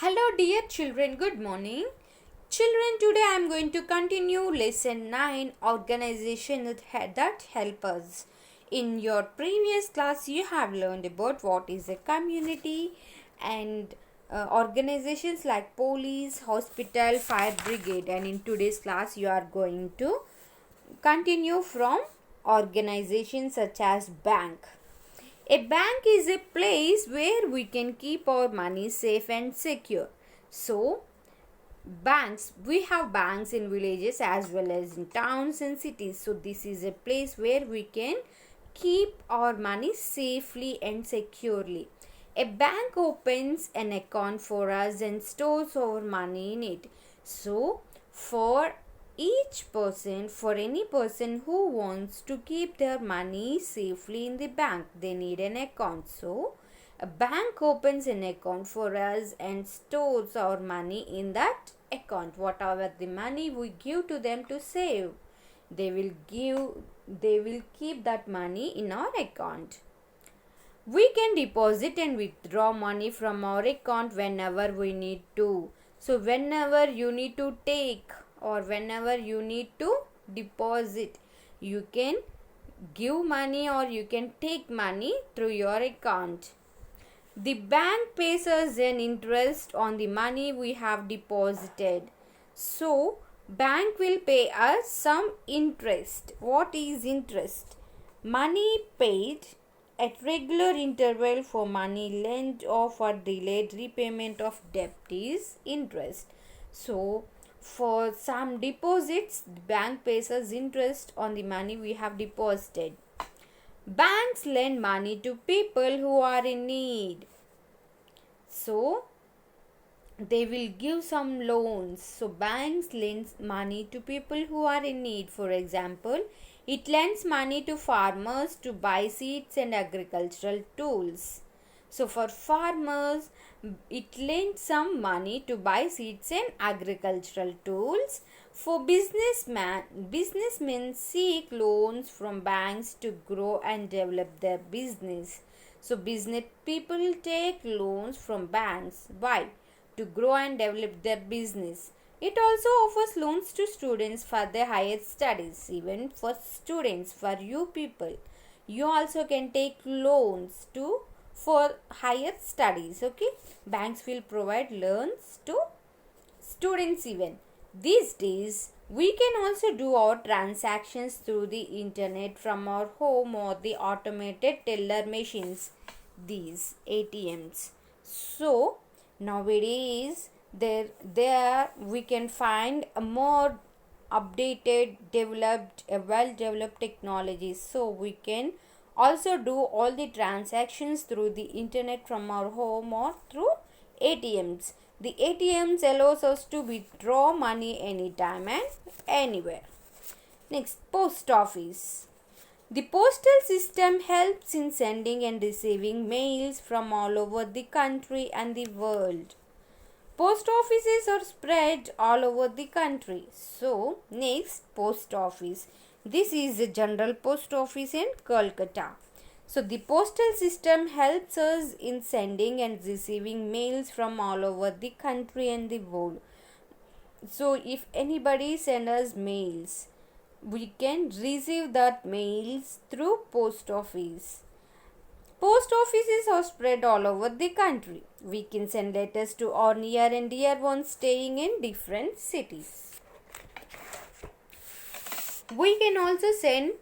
Hello dear children, good morning. Children, today I am going to continue lesson 9, organization that help us. In your previous class you have learned about what is a community and organizations like police, hospital, fire brigade, and in today's class you are going to continue from organizations such as bank. A bank is a place where we can keep our money safe and secure. So, we have banks in villages as well as in towns and cities. So, this is a place where we can keep our money safely and securely. A bank opens an account for us and stores our money in it. So, for any person who wants to keep their money safely in the bank, they need an account. So, a bank opens an account for us and stores our money in that account. Whatever the money we give to them to save, they will keep that money in our account. We can deposit and withdraw money from our account whenever we need to. So, whenever you need to take or whenever you need to deposit, you can give money or you can take money through your account. The bank pays us an interest on the money we have deposited. So, bank will pay us some interest. What is interest? Money paid at regular interval for money lent or for delayed repayment of debt is interest. So, for some deposits, the bank pays us interest on the money we have deposited. Banks lend money to people who are in need. So, they will give some loans. So, banks lend money to people who are in need. For example, it lends money to farmers to buy seeds and agricultural tools. So, for farmers, it lends some money to buy seeds and agricultural tools. For businessmen seek loans from banks to grow and develop their business. So, business people take loans from banks. Why? To grow and develop their business. It also offers loans to students for their higher studies. Even for students, for you people, you also can take loans for higher studies. Okay, banks will provide loans to students. Even these days we can also do our transactions through the internet from our home or the automated teller machines, these ATMs. So nowadays there we can find a more updated, well developed technologies. So we can also do all the transactions through the internet from our home or through ATMs. The ATMs allows us to withdraw money anytime and anywhere. Next, post office. The postal system helps in sending and receiving mails from all over the country and the world. Post offices are spread all over the country. So, next, post office. This is the general post office in Kolkata. So, the postal system helps us in sending and receiving mails from all over the country and the world. So, if anybody sends us mails, we can receive that mails through post office. Post offices are spread all over the country. We can send letters to our near and dear ones staying in different cities. We can also send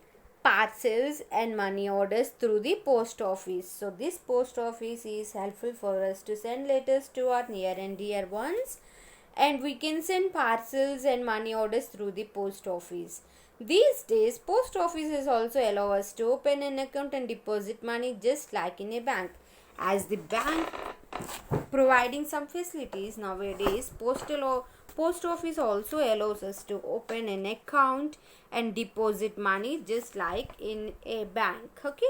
parcels and money orders through the post office. So, this post office is helpful for us to send letters to our near and dear ones, and we can send parcels and money orders through the post office. These days, post offices also allow us to open an account and deposit money just like in a bank. As the bank providing some facilities nowadays, post office also allows us to open an account and deposit money just like in a bank. Okay.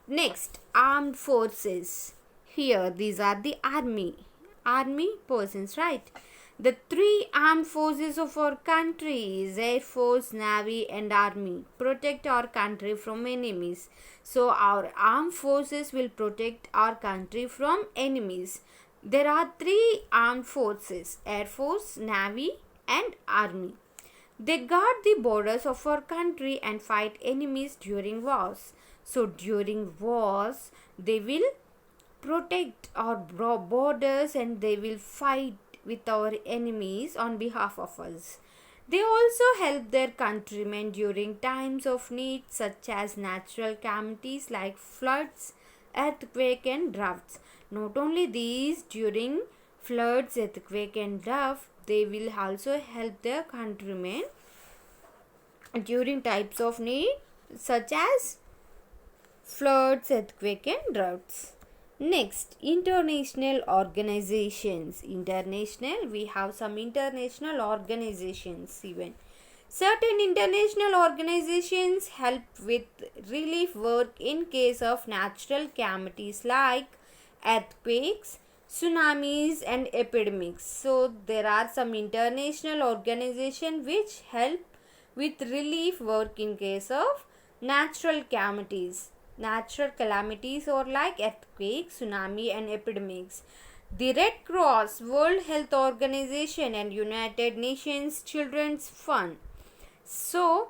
Next, armed forces. Here, these are the army persons, right? The three armed forces of our country is Air Force, Navy and Army. Protect our country from enemies. So our armed forces will protect our country from enemies. There are three armed forces: Air Force, Navy, and Army. They guard the borders of our country and fight enemies during wars. So, during wars, they will protect our borders and they will fight with our enemies on behalf of us. They also help their countrymen during times of need, such as natural calamities like floods, earthquake, and droughts. Not only these, during floods, earthquake, and drought, they will also help their countrymen during types of need, such as floods, earthquake, and droughts. Next, international organizations. International, we have some international organizations even. Certain international organizations help with relief work in case of natural calamities like earthquakes, tsunamis, and epidemics. So, there are some international organizations which help with relief work in case of natural calamities or like earthquakes, tsunami, and epidemics. The Red Cross, World Health Organization, and United Nations Children's Fund. So,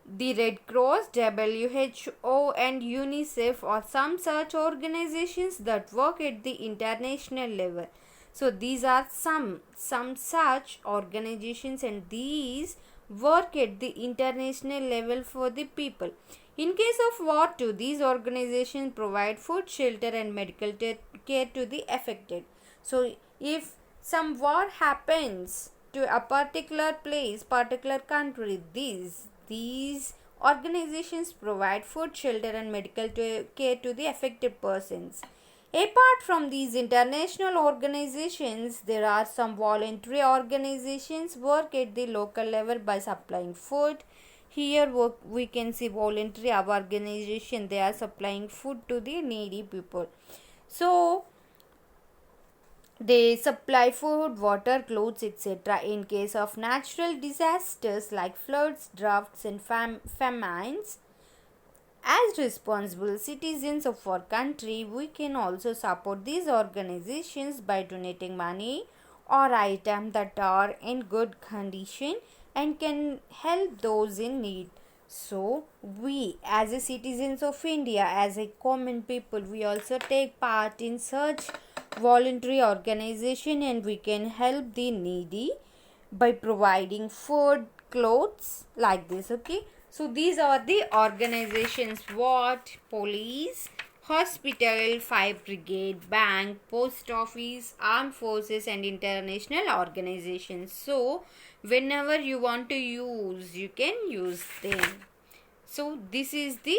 the Red Cross, WHO, and UNICEF are some such organizations that work at the international level. So, these are some such organizations, and these work at the international level for the people. In case of war too, these organizations provide food, shelter, and medical care to the affected. So, if some war happens to a particular place, particular country, these organizations provide food, shelter, and medical care to the affected persons. Apart from these international organizations, there are some voluntary organizations work at the local level by supplying food. Here we can see voluntary organization, they are supplying food to the needy people. So, they supply food, water, clothes, etc. in case of natural disasters like floods, droughts, and famines. As responsible citizens of our country, we can also support these organizations by donating money or items that are in good condition and can help those in need. So, we as a citizens of India, as a common people, we also take part in such voluntary organization and we can help the needy by providing food, clothes, like this. Okay, so these are the organizations: what? Police, hospital, fire brigade, bank, post office, armed forces, and international organizations. So whenever you want to use, you can use them. So this is the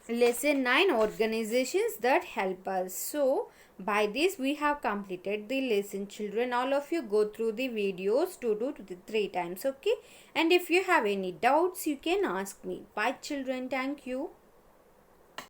lesson 9, organizations that help us. So by this we have completed the lesson. Children, all of you go through the videos 2 to 3 times. Okay, and if you have any doubts, you can ask me. Bye children. Thank you.